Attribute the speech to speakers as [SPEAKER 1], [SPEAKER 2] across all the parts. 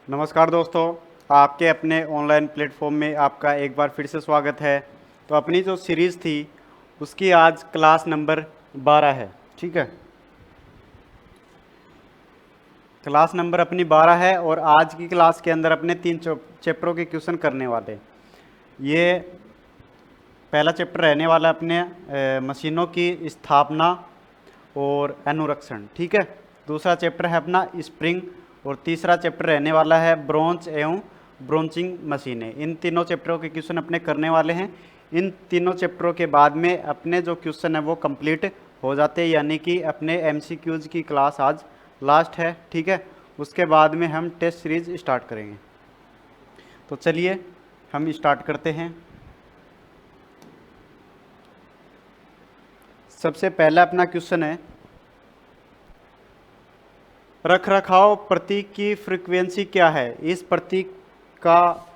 [SPEAKER 1] नमस्कार दोस्तों, आपके अपने ऑनलाइन प्लेटफॉर्म में आपका एक बार फिर से स्वागत है। तो अपनी जो सीरीज़ थी उसकी आज क्लास नंबर 12 है। ठीक है, क्लास नंबर अपनी 12 है और आज की क्लास के अंदर अपने 3 चैप्टरों के क्वेश्चन करने वाले। ये पहला चैप्टर रहने वाला अपने मशीनों की स्थापना और अनुरक्षण। ठीक है, दूसरा चैप्टर है अपना स्प्रिंग और तीसरा चैप्टर रहने वाला है ब्रोंज एवं ब्रोंचिंग मशीनें। इन तीनों चैप्टरों के क्वेश्चन अपने करने वाले हैं। इन तीनों चैप्टरों के बाद में अपने जो क्वेश्चन है वो कंप्लीट हो जाते हैं, यानी कि अपने एमसीक्यूज की क्लास आज लास्ट है। ठीक है, उसके बाद में हम टेस्ट सीरीज स्टार्ट करेंगे। तो चलिए हम स्टार्ट करते हैं। सबसे पहला अपना क्वेश्चन है, रखरखाव प्रतीक की फ्रीक्वेंसी क्या है। इस प्रतीक का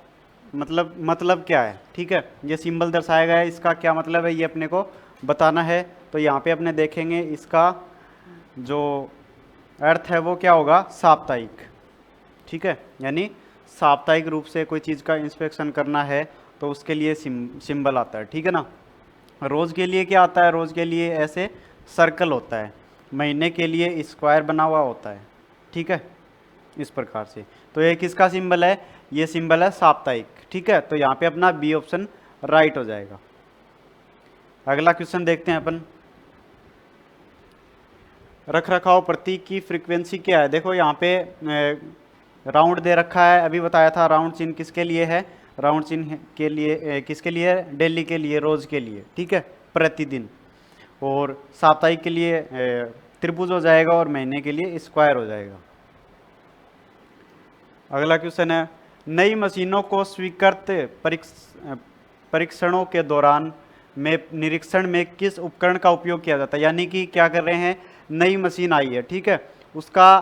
[SPEAKER 1] मतलब क्या है। ठीक है, ये सिंबल दर्शाया गया है, इसका क्या मतलब है ये अपने को बताना है। तो यहाँ पे अपने देखेंगे इसका जो अर्थ है वो क्या होगा, साप्ताहिक। ठीक है, यानी साप्ताहिक रूप से कोई चीज़ का इंस्पेक्शन करना है तो उसके लिए सिंबल आता है। ठीक है ना। रोज़ के लिए क्या आता है, रोज़ के लिए ऐसे सर्कल होता है, महीने के लिए स्क्वायर बना हुआ होता है। ठीक है, इस प्रकार से। तो ये किसका सिंबल है, ये सिंबल है साप्ताहिक। ठीक है, तो यहाँ पे अपना बी ऑप्शन राइट हो जाएगा। अगला क्वेश्चन देखते हैं अपन, रखरखाव प्रतीक की फ्रीक्वेंसी क्या है। देखो यहाँ पे राउंड दे रखा है, अभी बताया था राउंड चिन्ह किसके लिए है, राउंड चिन्ह के लिए किसके लिए है, डेली के लिए, रोज के लिए। ठीक है, प्रतिदिन। और साप्ताहिक के लिए त्रिभुज हो जाएगा और महीने के लिए स्क्वायर हो जाएगा। अगला क्वेश्चन है, नई मशीनों को स्वीकृत परीक्षणों के दौरान में निरीक्षण में किस उपकरण का उपयोग किया जाता है। यानी कि क्या कर रहे हैं, नई मशीन आई है। ठीक है, उसका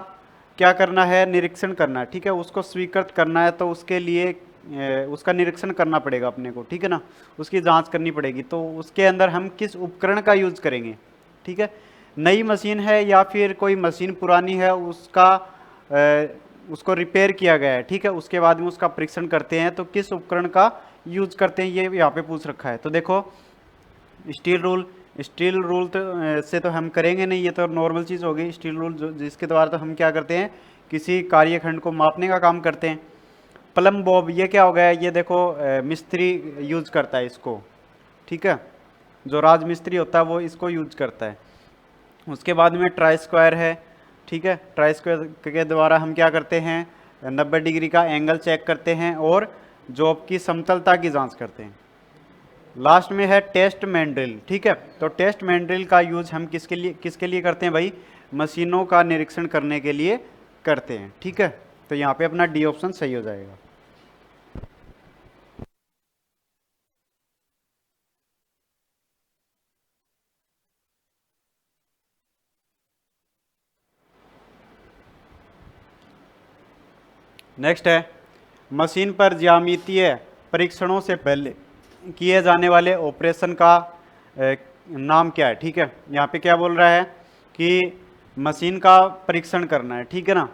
[SPEAKER 1] क्या करना है, निरीक्षण करना है। ठीक है, उसको स्वीकृत करना है तो उसके लिए उसका निरीक्षण करना पड़ेगा अपने को। ठीक है ना, उसकी जांच करनी पड़ेगी। तो उसके अंदर हम किस उपकरण का यूज करेंगे। ठीक है, नई मशीन है या फिर कोई मशीन पुरानी है उसको रिपेयर किया गया है। ठीक है, उसके बाद में उसका परीक्षण करते हैं तो किस उपकरण का यूज करते हैं, ये यहाँ पे पूछ रखा है। तो देखो स्टील रूल तो से तो हम करेंगे नहीं, ये तो नॉर्मल चीज़ होगी। स्टील रूल जिसके द्वारा तो हम क्या करते हैं, किसी कार्यखंड को मापने का काम करते हैं। प्लम बॉब ये क्या हो गया, ये देखो मिस्त्री यूज करता है इसको। ठीक है, जो राजमिस्त्री होता है वो इसको यूज करता है। उसके बाद में ट्राई स्क्वायर है। ठीक है, ट्राई स्क्वायर के द्वारा हम क्या करते हैं, 90 डिग्री का एंगल चेक करते हैं और जॉब की समतलता की जांच करते हैं। लास्ट में है टेस्ट मैंड्रिल। ठीक है, तो टेस्ट मैंड्रिल का यूज हम किसके लिए करते हैं भाई, मशीनों का निरीक्षण करने के लिए करते हैं। ठीक है, तो यहाँ पे अपना डी ऑप्शन सही हो जाएगा। नेक्स्ट है, मशीन पर ज्यामितीय परीक्षणों से पहले किए जाने वाले ऑपरेशन का नाम क्या है। ठीक है, यहाँ पे क्या बोल रहा है कि मशीन का परीक्षण करना है। ठीक है ना,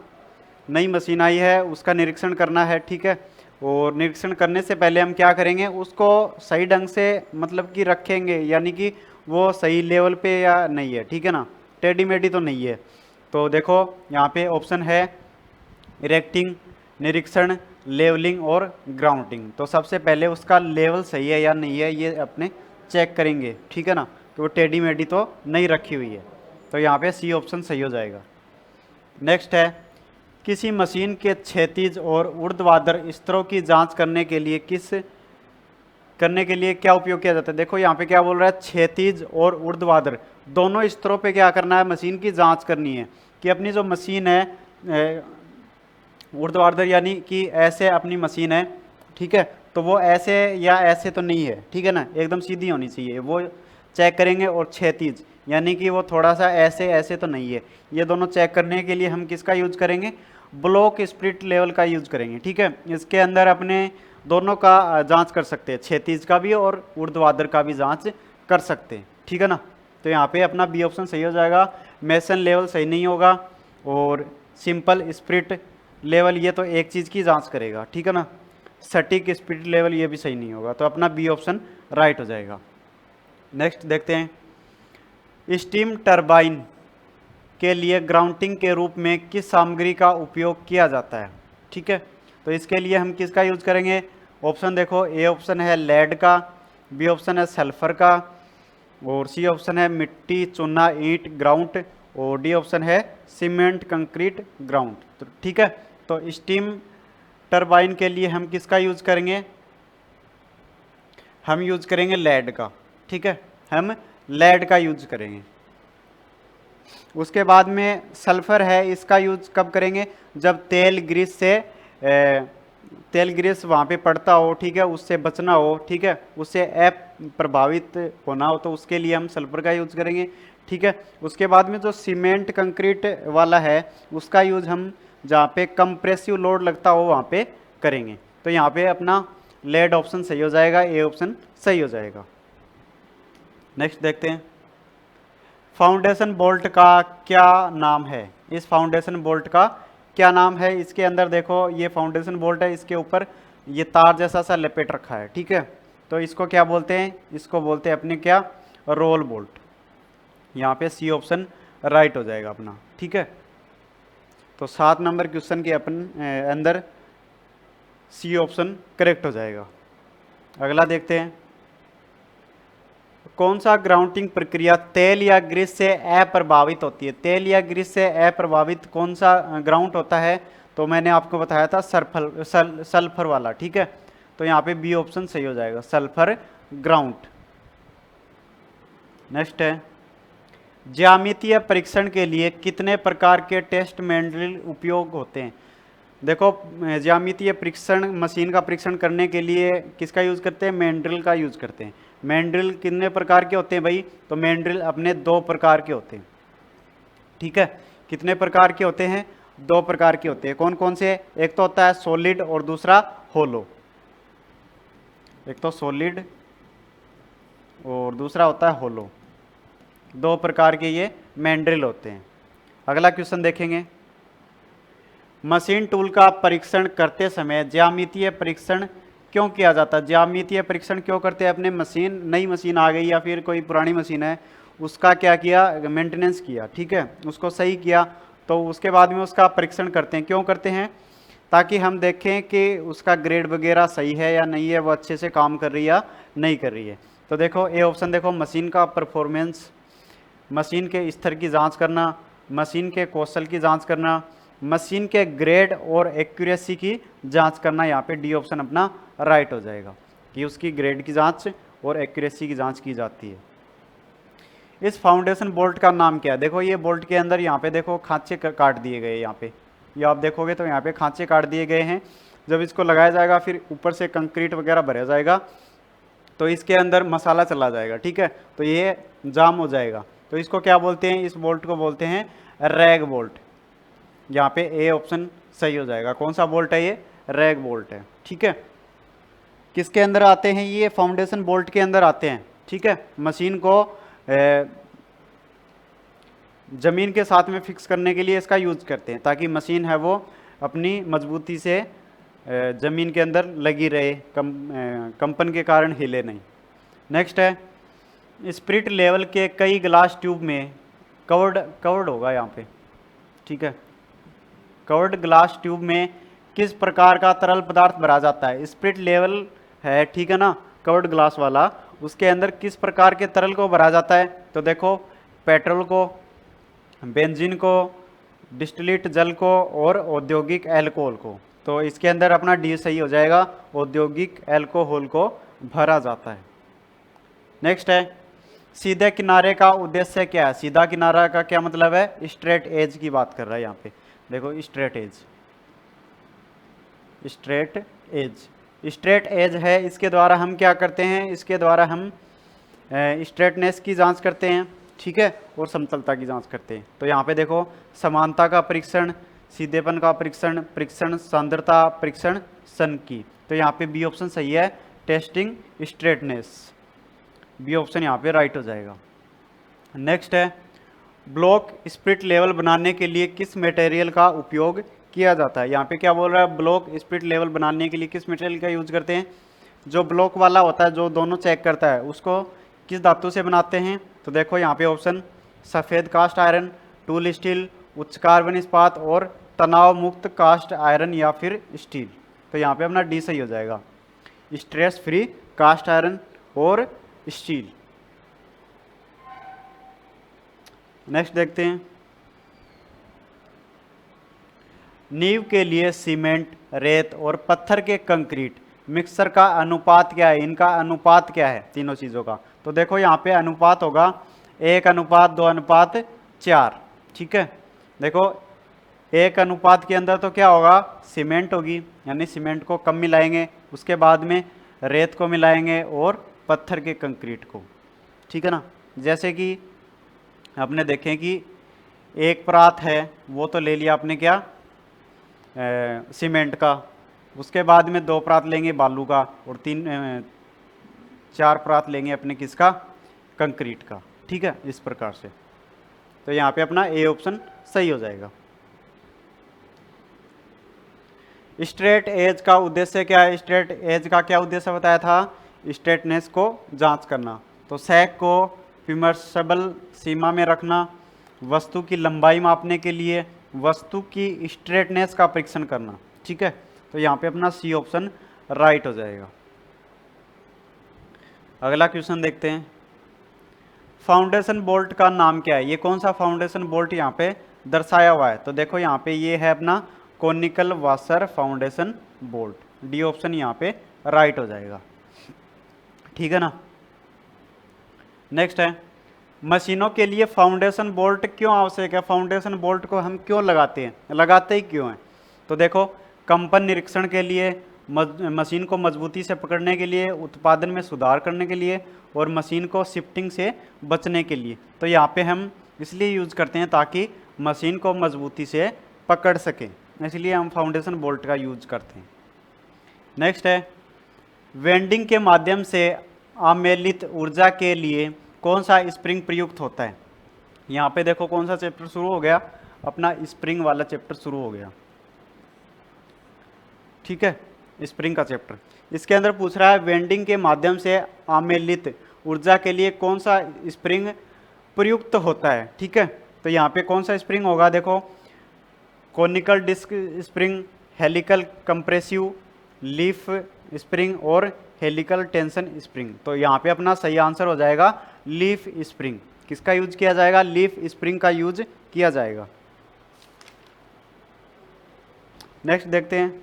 [SPEAKER 1] नई मशीन आई है उसका निरीक्षण करना है। ठीक है, और निरीक्षण करने से पहले हम क्या करेंगे, उसको सही ढंग से मतलब कि रखेंगे, यानी कि वो सही लेवल पे या नहीं है। ठीक है ना, टेढ़ी मेढ़ी तो नहीं है। तो देखो यहाँ पे ऑप्शन है इरेक्टिंग, निरीक्षण, लेवलिंग और ग्राउंडिंग। तो सबसे पहले उसका लेवल सही है या नहीं है ये अपने चेक करेंगे। ठीक है ना, तो वो टेढ़ी मेढ़ी तो नहीं रखी हुई है। तो यहाँ पे सी ऑप्शन सही हो जाएगा। नेक्स्ट है, किसी मशीन के क्षैतिज और ऊर्ध्वाधर स्तरों की जांच करने के लिए क्या उपयोग किया जाता है। देखो यहाँ पे क्या बोल रहा है, क्षैतिज और ऊर्ध्वाधर दोनों स्तरों पे क्या करना है, मशीन की जांच करनी है कि अपनी जो मशीन है ऊर्ध्वाधर यानी कि ऐसे अपनी मशीन है। ठीक है, तो वो ऐसे या ऐसे तो नहीं है। ठीक है ना, एकदम सीधी होनी चाहिए, वो चेक करेंगे। और क्षैतिज यानी कि वो थोड़ा सा ऐसे ऐसे तो नहीं है। ये दोनों चेक करने के लिए हम किसका यूज करेंगे, ब्लॉक स्प्रिट लेवल का यूज करेंगे। ठीक है, इसके अंदर अपने दोनों का जांच कर सकते हैं, क्षैतिज का भी और ऊर्ध्वाधर का भी जांच कर सकते हैं। ठीक है ना, तो यहाँ पे अपना बी ऑप्शन सही हो जाएगा। मेसन लेवल सही नहीं होगा और सिंपल स्प्रिट लेवल, ये तो एक चीज़ की जांच करेगा, ठीक है ना। सटीक स्पिरिट लेवल, ये भी सही नहीं होगा, तो अपना बी ऑप्शन राइट हो जाएगा। नेक्स्ट देखते हैं, स्टीम टरबाइन के लिए ग्राउंडिंग के रूप में किस सामग्री का उपयोग किया जाता है, ठीक है। तो इसके लिए हम किसका यूज करेंगे, ऑप्शन देखो, ए ऑप्शन है लेड का, बी ऑप्शन है सल्फर का, और सी ऑप्शन है मिट्टी चूना ईंट ग्राउंड, और डी ऑप्शन है सीमेंट कंक्रीट ग्राउंड। तो ठीक है, तो स्टीम टरबाइन के लिए हम किसका यूज करेंगे, हम यूज करेंगे लेड का, ठीक है, हम लेड का यूज करेंगे। उसके बाद में सल्फर है, इसका यूज कब करेंगे, जब तेल ग्रीस से तेल ग्रीस वहाँ पे पड़ता हो, ठीक है, उससे बचना हो, ठीक है, उससे प्रभावित होना हो, तो उसके लिए हम सल्फर का यूज करेंगे, ठीक है। उसके बाद में जो सीमेंट कंक्रीट वाला है उसका यूज हम जहाँ पे कंप्रेसिव लोड लगता हो वहाँ पे करेंगे। तो यहाँ पे अपना लेड ऑप्शन सही हो जाएगा, ए ऑप्शन सही हो जाएगा। नेक्स्ट देखते हैं, फाउंडेशन बोल्ट का क्या नाम है, इस फाउंडेशन बोल्ट का क्या नाम है। इसके अंदर देखो ये फाउंडेशन बोल्ट है, इसके ऊपर ये तार जैसा सा लपेट रखा है, ठीक है। तो इसको क्या बोलते हैं, इसको बोलते हैं अपने क्या, रोल बोल्ट। यहाँ पे सी ऑप्शन राइट हो जाएगा अपना, ठीक है। तो 7 नंबर क्वेश्चन के अपन अंदर सी ऑप्शन करेक्ट हो जाएगा। अगला देखते हैं, कौन सा ग्राउंडिंग प्रक्रिया तेल या ग्रीस से अप्रभावित होती है। तेल या ग्रीस से अप्रभावित कौन सा ग्राउंड होता है, तो मैंने आपको बताया था सल्फर वाला, ठीक है। तो यहाँ पे बी ऑप्शन सही हो जाएगा, सल्फर ग्राउंड। नेक्स्ट है, ज्यामितीय परीक्षण के लिए कितने प्रकार के टेस्ट मेटेरियल उपयोग होते हैं। देखो ज्यामितीय परीक्षण, मशीन का परीक्षण करने के लिए किसका यूज करते हैं, मेंड्रिल का यूज करते हैं। मेंड्रिल कितने प्रकार के होते हैं भाई, तो मेंड्रिल अपने 2 प्रकार के होते हैं, ठीक है। कितने प्रकार के होते हैं, 2 प्रकार के होते हैं। कौन कौन से, एक तो होता है सॉलिड और दूसरा होलो। एक तो सॉलिड और दूसरा होता है होलो, 2 प्रकार के ये मेंड्रिल होते हैं। अगला क्वेश्चन देखेंगे, मशीन टूल का परीक्षण करते समय ज्यामितीय परीक्षण क्यों किया जाता है। ज्यामितीय परीक्षण क्यों करते हैं, अपने मशीन, नई मशीन आ गई या फिर कोई पुरानी मशीन है, उसका क्या किया, मेंटेनेंस किया, ठीक है, उसको सही किया, तो उसके बाद में उसका परीक्षण करते हैं। क्यों करते हैं, ताकि हम देखें कि उसका ग्रेड वगैरह सही है या नहीं है, वो अच्छे से काम कर रही है या नहीं कर रही है। तो देखो ए ऑप्शन देखो, मशीन का परफॉर्मेंस, मशीन के स्तर की जांच करना, मशीन के कौशल की जांच करना, मशीन के ग्रेड और एक्यूरेसी की जांच करना। यहाँ पे डी ऑप्शन अपना राइट हो जाएगा कि उसकी ग्रेड की जांच और एक्यूरेसी की जांच की जाती है। इस फाउंडेशन बोल्ट का नाम क्या है। देखो ये बोल्ट के अंदर यहाँ पे देखो खांचे काट दिए गए, यहाँ पे ये आप देखोगे तो यहाँ पे खांचे काट दिए गए हैं। जब इसको लगाया जाएगा फिर ऊपर से कंक्रीट वगैरह भरा जाएगा तो इसके अंदर मसाला चला जाएगा, ठीक है, तो ये जाम हो जाएगा। तो इसको क्या बोलते हैं, इस बोल्ट को बोलते हैं रैग बोल्ट। यहाँ पे ए ऑप्शन सही हो जाएगा। कौन सा बोल्ट है ये, रैग बोल्ट है, ठीक है। किसके अंदर आते हैं ये, फाउंडेशन बोल्ट के अंदर आते हैं, ठीक है। मशीन को जमीन के साथ में फिक्स करने के लिए इसका यूज करते हैं, ताकि मशीन है वो अपनी मजबूती से जमीन के अंदर लगी रहे, कंपन के कारण हिले नहीं। नेक्स्ट है, स्पिरिट लेवल के कई ग्लास ट्यूब में कवर्ड होगा यहाँ पे, ठीक है, कवर्ड ग्लास ट्यूब में किस प्रकार का तरल पदार्थ भरा जाता है। स्पिरिट लेवल है, ठीक है ना, कवर्ड ग्लास वाला, उसके अंदर किस प्रकार के तरल को भरा जाता है। तो देखो पेट्रोल को, बेंजीन को, डिस्टिलेट जल को और औद्योगिक एल्कोहल को। तो इसके अंदर अपना डी सही हो जाएगा, औद्योगिक एल्कोहल को भरा जाता है। नेक्स्ट है, सीधे किनारे का उद्देश्य क्या है। सीधा किनारा का क्या मतलब है, स्ट्रेट एज की बात कर रहा है यहाँ पे। देखो straight edge, straight edge, straight edge है, इसके द्वारा हम क्या करते हैं, इसके द्वारा हम स्ट्रेटनेस की जांच करते हैं, ठीक है, और समतलता की जांच करते हैं। तो यहाँ पे देखो समानता का परीक्षण, सीधेपन का परीक्षण, परीक्षण सांद्रता, परीक्षण सन की। तो यहाँ पे बी ऑप्शन सही है, टेस्टिंग स्ट्रेटनेस, बी ऑप्शन यहाँ पे राइट हो जाएगा। नेक्स्ट है, ब्लॉक स्पिरिट लेवल बनाने के लिए किस मटेरियल का उपयोग किया जाता है। यहाँ पे क्या बोल रहा है, ब्लॉक स्पिरिट लेवल बनाने के लिए किस मटेरियल का यूज करते हैं, जो ब्लॉक वाला होता है जो दोनों चेक करता है उसको किस धातु से बनाते हैं। तो देखो यहाँ पे ऑप्शन सफ़ेद कास्ट आयरन, टूल स्टील, उच्च कार्बन इस्पात और तनाव मुक्त कास्ट आयरन या फिर स्टील। तो यहाँ पे अपना डी सही हो जाएगा, स्ट्रेस फ्री कास्ट आयरन और स्टील। नेक्स्ट देखते हैं, नींव के लिए सीमेंट, रेत और पत्थर के कंक्रीट मिक्सर का अनुपात क्या है, इनका अनुपात क्या है तीनों चीज़ों का। तो देखो यहाँ पे अनुपात होगा 1:2:4। ठीक है, देखो 1 अनुपात के अंदर तो क्या होगा, सीमेंट होगी, यानी सीमेंट को कम मिलाएंगे, उसके बाद में रेत को मिलाएंगे और पत्थर के कंक्रीट को। ठीक है ना, जैसे कि आपने देखें कि एक परात है वो तो ले लिया आपने क्या, सीमेंट का, उसके बाद में 2 परात लेंगे बालू का और 4 परात लेंगे अपने किसका, कंक्रीट का। ठीक है, इस प्रकार से। तो यहाँ पे अपना ए ऑप्शन सही हो जाएगा। स्ट्रेट एज का उद्देश्य क्या है, स्ट्रेट एज का क्या उद्देश्य बताया था, स्ट्रेटनेस को जांच करना। तो सैक को विमर्शेबल सीमा में रखना, वस्तु की लंबाई मापने के लिए, वस्तु की स्ट्रेटनेस का परीक्षण करना। ठीक है, तो यहाँ पे अपना सी ऑप्शन राइट हो जाएगा। अगला क्वेश्चन देखते हैं, फाउंडेशन बोल्ट का नाम क्या है, ये कौन सा फाउंडेशन बोल्ट यहाँ पे दर्शाया हुआ है। तो देखो यहाँ पे ये है अपना conical washer foundation bolt, D option यहाँ पे राइट हो जाएगा। ठीक है ना, नेक्स्ट है, मशीनों के लिए फाउंडेशन बोल्ट क्यों आवश्यक है, फाउंडेशन बोल्ट को हम क्यों लगाते हैं, लगाते ही क्यों हैं। तो देखो कंपन निरीक्षण के लिए, मशीन को मजबूती से पकड़ने के लिए, उत्पादन में सुधार करने के लिए और मशीन को शिफ्टिंग से बचने के लिए। तो यहाँ पे हम इसलिए यूज़ करते हैं ताकि मशीन को मजबूती से पकड़ सकें, इसलिए हम फाउंडेशन बोल्ट का यूज करते हैं। नेक्स्ट है, वेंडिंग के माध्यम से आमेलित ऊर्जा के लिए कौन सा स्प्रिंग प्रयुक्त होता है। यहाँ पे देखो कौन सा चैप्टर शुरू हो गया, अपना स्प्रिंग वाला चैप्टर शुरू हो गया। ठीक है, स्प्रिंग का चैप्टर, इसके अंदर पूछ रहा है वेंडिंग के माध्यम से आमेलित ऊर्जा के लिए कौन सा स्प्रिंग प्रयुक्त होता है। ठीक है, तो यहाँ पे कौन सा स्प्रिंग होगा, देखो conical disc spring, helical compressive, leaf spring और हेलिकल टेंशन स्प्रिंग। तो यहाँ पे अपना सही आंसर हो जाएगा लीफ स्प्रिंग। किसका यूज किया जाएगा, लीफ स्प्रिंग का यूज किया जाएगा। नेक्स्ट देखते हैं,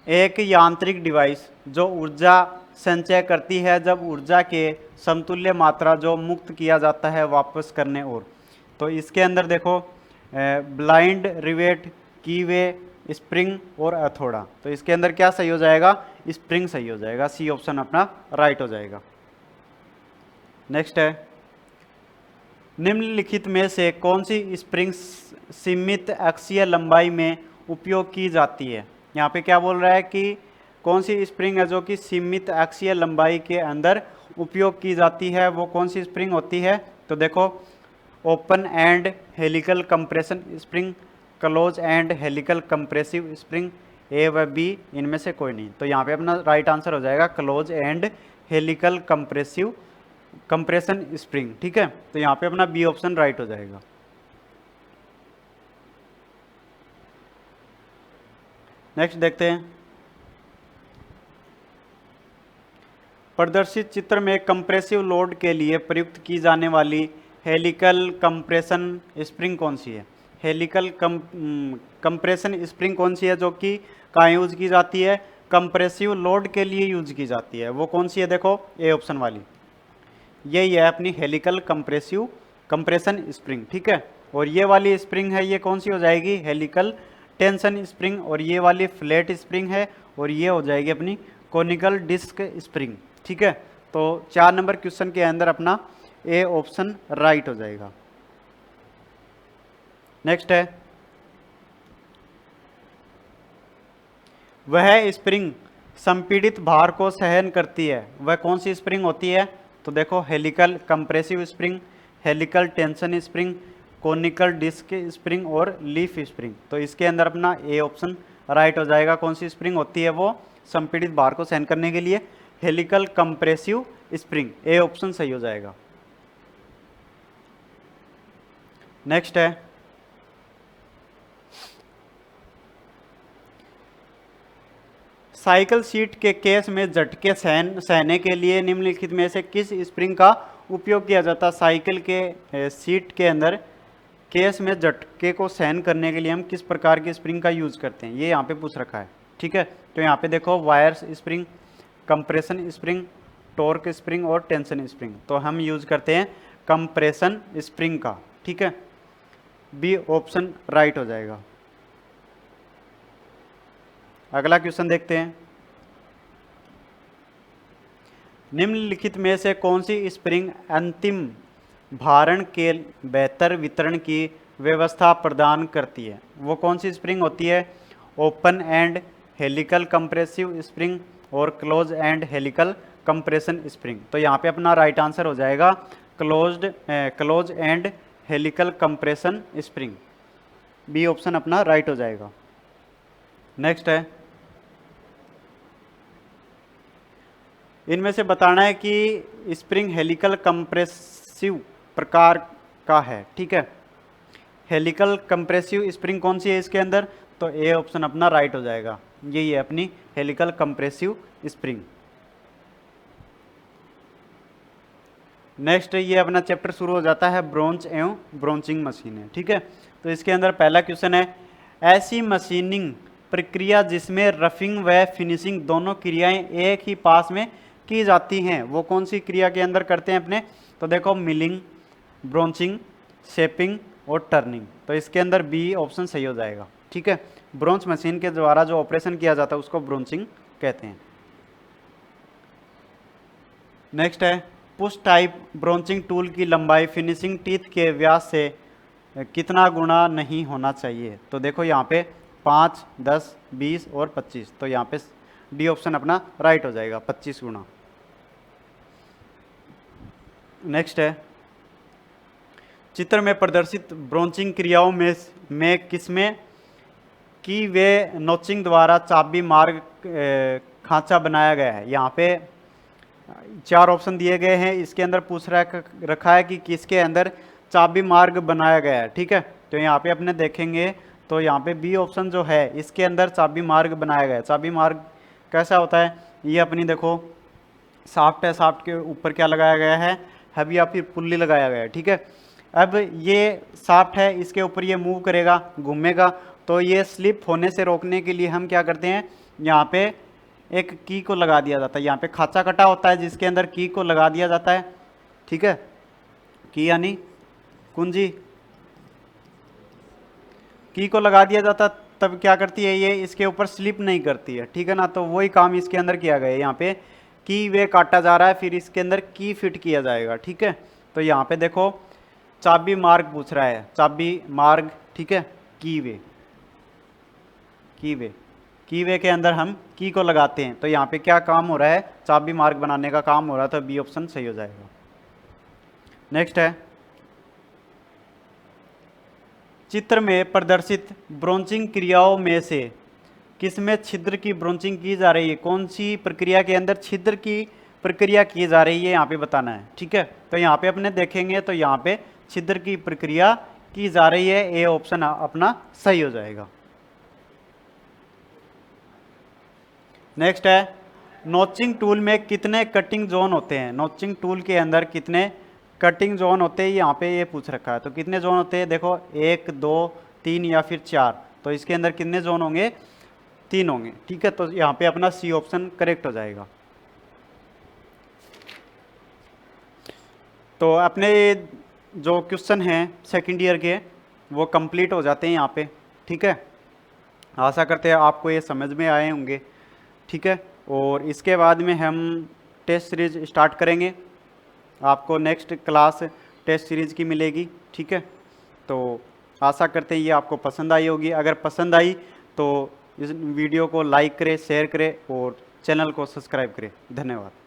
[SPEAKER 1] एक यांत्रिक डिवाइस जो ऊर्जा संचय करती है जब ऊर्जा के समतुल्य मात्रा जो मुक्त किया जाता है वापस करने और। तो इसके अंदर देखो ब्लाइंड, रिवेट, कीवे, स्प्रिंग और हथौड़ा। तो इसके अंदर क्या सही हो जाएगा, स्प्रिंग सही हो जाएगा, सी ऑप्शन अपना राइट हो जाएगा। नेक्स्ट है, निम्नलिखित में से कौन सी स्प्रिंग सीमित अक्षीय लंबाई में उपयोग की जाती है। यहाँ पे क्या बोल रहा है कि कौन सी स्प्रिंग है जो कि सीमित अक्षीय लंबाई के अंदर उपयोग की जाती है, वो कौन सी स्प्रिंग होती है। तो देखो open end helical compression spring, close end helical compressive spring, A व बी इनमें से कोई नहीं। तो यहाँ पे अपना राइट आंसर हो जाएगा close end helical compressive compression spring. ठीक है, तो यहाँ पे अपना बी ऑप्शन राइट हो जाएगा। नेक्स्ट देखते हैं, प्रदर्शित चित्र में कंप्रेसिव लोड के लिए प्रयुक्त की जाने वाली हेलिकल कंप्रेशन स्प्रिंग कौन सी है। हेलिकल कंप्रेशन स्प्रिंग कौन सी है जो कि कहाँ यूज की जाती है, कंप्रेसिव लोड के लिए यूज की जाती है, वो कौन सी है, देखो ए ऑप्शन वाली, यही है अपनी हेलिकल कंप्रेशन स्प्रिंग। ठीक है, और ये वाली स्प्रिंग है, ये कौन सी हो जाएगी, हेलिकल टेंशन स्प्रिंग, और ये वाली फ्लैट स्प्रिंग है, और ये हो जाएगी अपनी कोनिकल डिस्क स्प्रिंग। ठीक है, तो 4 नंबर क्वेश्चन के अंदर अपना ए ऑप्शन राइट हो जाएगा। नेक्स्ट है, वह स्प्रिंग संपीड़ित भार को सहन करती है, वह कौन सी स्प्रिंग होती है। तो देखो helical compressive spring, helical tension spring, conical disc spring और लीफ स्प्रिंग। तो इसके अंदर अपना ए ऑप्शन राइट हो जाएगा। कौन सी स्प्रिंग होती है वो संपीड़ित भार को सहन करने के लिए? Helical compressive spring, A option सही हो जाएगा। नेक्स्ट है साइकिल सीट के केस में झटके सहने के लिए निम्नलिखित में से किस स्प्रिंग का उपयोग किया जाता है? साइकिल के सीट के अंदर केस में झटके को सहन करने के लिए हम किस प्रकार की स्प्रिंग का यूज करते हैं, ये यहाँ पे पूछ रखा है। ठीक है, तो यहाँ पे देखो wires spring, compression spring, torque spring और टेंशन स्प्रिंग। तो हम यूज करते हैं कंप्रेशन स्प्रिंग का। ठीक है, बी ऑप्शन राइट हो जाएगा। अगला क्वेश्चन देखते हैं। निम्नलिखित में से कौन सी स्प्रिंग अंतिम भारण के बेहतर वितरण की व्यवस्था प्रदान करती है? वो कौन सी स्प्रिंग होती है? Open end helical compressive spring और close end helical compression spring. तो यहाँ पे अपना राइट आंसर हो जाएगा close end helical compression spring, B option अपना राइट हो जाएगा। नेक्स्ट है, इनमें से बताना है कि स्प्रिंग हेलिकल कंप्रेसिव प्रकार का है। ठीक है, हेलिकल कंप्रेसिव स्प्रिंग कौन सी है इसके अंदर? तो ए ऑप्शन अपना राइट हो जाएगा, यही है अपनी हेलिकल कंप्रेसिव स्प्रिंग। नेक्स्ट ये अपना चैप्टर शुरू हो जाता है ब्रोंच एवं ब्रोंचिंग मशीनें। ठीक है, तो इसके अंदर पहला क्वेश्चन है, ऐसी मशीनिंग प्रक्रिया जिसमें रफिंग व फिनिशिंग दोनों क्रियाएं एक ही पास में की जाती हैं, वो कौन सी क्रिया के अंदर करते हैं अपने? तो देखो मिलिंग, ब्रोंचिंग, शेपिंग और टर्निंग। तो इसके अंदर बी ऑप्शन सही हो जाएगा। ठीक है, ब्रोंच मशीन के द्वारा जो ऑपरेशन किया जाता है उसको ब्रोंचिंग कहते हैं। नेक्स्ट है, पुश टाइप ब्रोंचिंग टूल की लंबाई फिनिशिंग टीथ के व्यास से कितना गुना नहीं होना चाहिए? तो देखो यहाँ पे 5, 10, 20 और 25। तो यहाँ पे डी ऑप्शन अपना राइट हो जाएगा, 25 गुना। नेक्स्ट है, चित्र में प्रदर्शित ब्रोंचिंग क्रियाओं में किसमें की वे नोचिंग द्वारा चाबी मार्ग खांचा बनाया गया है? यहाँ पे 4 ऑप्शन दिए गए हैं, इसके अंदर पूछ रखा है कि किसके अंदर चाबी मार्ग बनाया गया है। ठीक है, तो यहाँ पे अपने देखेंगे तो यहाँ पे बी ऑप्शन जो है इसके अंदर चाबी मार्ग बनाया गया है। चाबी मार्ग कैसा होता है? ये अपनी देखो शाफ्ट है, शाफ्ट के ऊपर क्या लगाया गया है? हब या फिर पुल्ली लगाया गया है। ठीक है, अब ये शाफ्ट है, इसके ऊपर ये मूव करेगा, घूमेगा, तो ये स्लिप होने से रोकने के लिए हम क्या करते हैं, यहाँ पे एक की को लगा दिया जाता है। यहाँ पे खांचा कटा होता है जिसके अंदर की को लगा दिया जाता है। ठीक है, की यानी कुंजी, की को लगा दिया जाता, तब क्या करती है ये इसके ऊपर स्लिप नहीं करती है। ठीक है ना, तो वही काम इसके अंदर किया गया है। यहाँ पे की वे काटा जा रहा है, फिर इसके अंदर की फिट किया जाएगा। ठीक है, तो यहाँ पे देखो चाबी मार्ग पूछ रहा है, चाबी मार्ग। ठीक है, की वे, की वे के अंदर हम की को लगाते हैं, तो यहाँ पे क्या काम हो रहा है? चाबी मार्ग बनाने का काम हो रहा है, तो बी ऑप्शन सही हो जाएगा। नेक्स्ट है, चित्र में प्रदर्शित ब्रोंचिंग क्रियाओं में से किसमें छिद्र की ब्रोंचिंग की जा रही है? कौन सी प्रक्रिया के अंदर छिद्र की प्रक्रिया की जा रही है, यहाँ पे बताना है। ठीक है, तो यहाँ पे अपने देखेंगे तो यहाँ पे छिद्र की प्रक्रिया की जा रही है, ए ऑप्शन अपना सही हो जाएगा। नेक्स्ट है, नोचिंग टूल में कितने कटिंग जोन होते हैं? नोचिंग टूल के अंदर कितने कटिंग जोन होते हैं, यहाँ पे ये पूछ रखा है। तो कितने जोन होते हैं? देखो 1, 2, 3 या फिर 4। तो इसके अंदर कितने जोन होंगे? 3 होंगे। ठीक है, तो यहाँ पे अपना सी ऑप्शन करेक्ट हो जाएगा। तो अपने जो क्वेश्चन हैं सेकेंड ईयर के वो कंप्लीट हो जाते हैं यहाँ पे। ठीक है, आशा करते हैं आपको ये समझ में आए होंगे। ठीक है, और इसके बाद में हम टेस्ट सीरीज स्टार्ट करेंगे, आपको नेक्स्ट क्लास टेस्ट सीरीज की मिलेगी। ठीक है, तो आशा करते हैं ये आपको पसंद आई होगी। अगर पसंद आई तो इस वीडियो को लाइक करें, शेयर करें और चैनल को सब्सक्राइब करें। धन्यवाद।